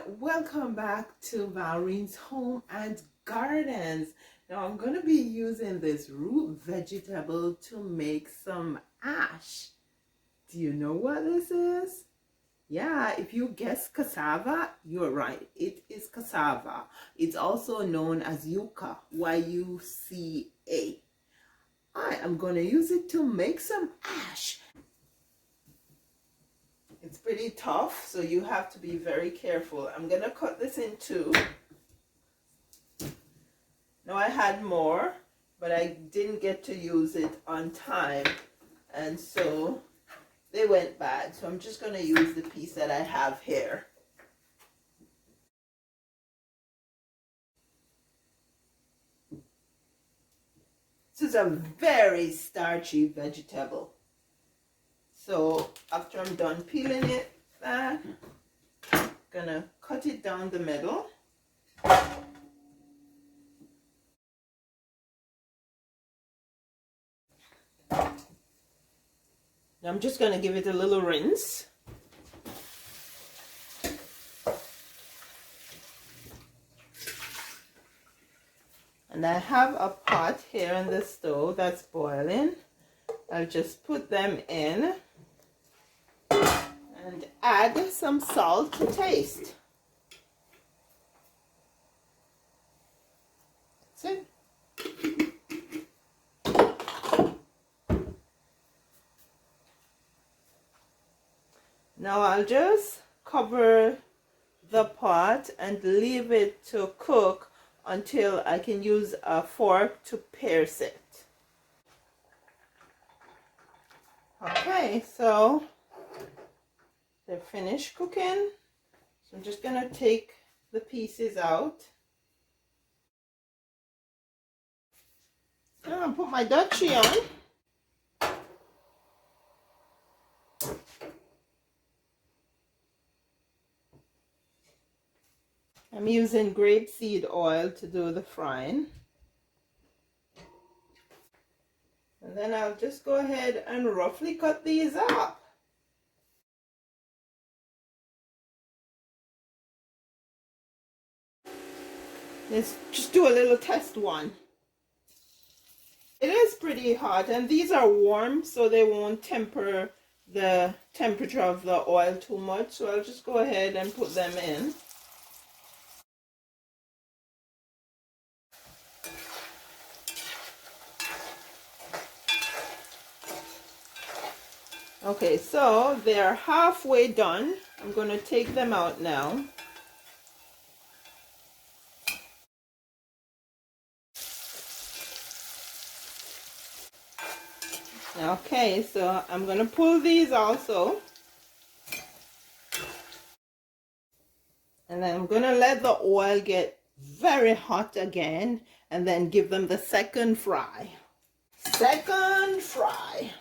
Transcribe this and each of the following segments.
welcome back to Valerine's Home and Gardens. Now I'm going to be using this root vegetable to make some ash. Do you know what this is? Yeah, if you guess cassava, you're right. It is cassava. It's also known as yuca, Y-U-C-A. I am going to use it to make some ash. It's pretty tough, so you have to be very careful. I'm going to cut this in two. Now I had more, but I didn't get to use it on time, and so they went bad. So I'm just going to use the piece that I have here. This is a very starchy vegetable. So after I'm done peeling it, I'm gonna cut it down the middle. Now I'm just gonna give it a little rinse. And I have a pot here on the stove that's boiling. I'll just put them in and add some salt to taste. That's it. Now I'll just cover the pot and leave it to cook until I can use a fork to pierce it. Okay, so they're finished cooking. So I'm just gonna take the pieces out. I'm gonna put my Dutchie on. I'm using grapeseed oil to do the frying. And then I'll just go ahead and roughly cut these up. Let's just do a little test one. It is pretty hot, and these are warm, so they won't temper the temperature of the oil too much. So I'll just go ahead and put them in. Okay, so they're halfway done. I'm going to take them out now. Okay, so I'm going to pull these also. And then I'm going to let the oil get very hot again and then give them the second fry. Second fry.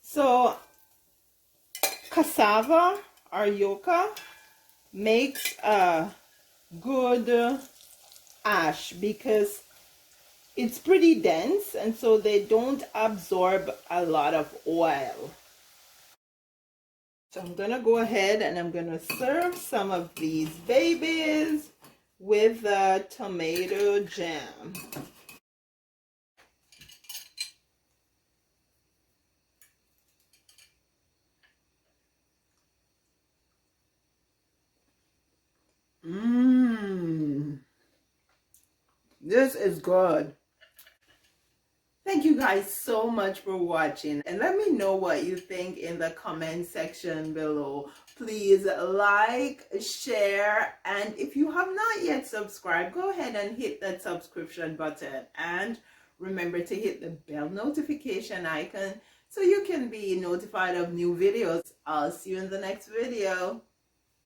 So cassava or yuca makes a good ash because it's pretty dense, and so they don't absorb a lot of oil. So I'm gonna go ahead and I'm gonna serve some of these babies with the tomato jam. This is good. Thank you guys so much for watching, and let me know what you think in the comment section below. Please like, share, and if you have not yet subscribed, go ahead and hit that subscription button, and remember to hit the bell notification icon so you can be notified of new videos. I'll see you in the next video.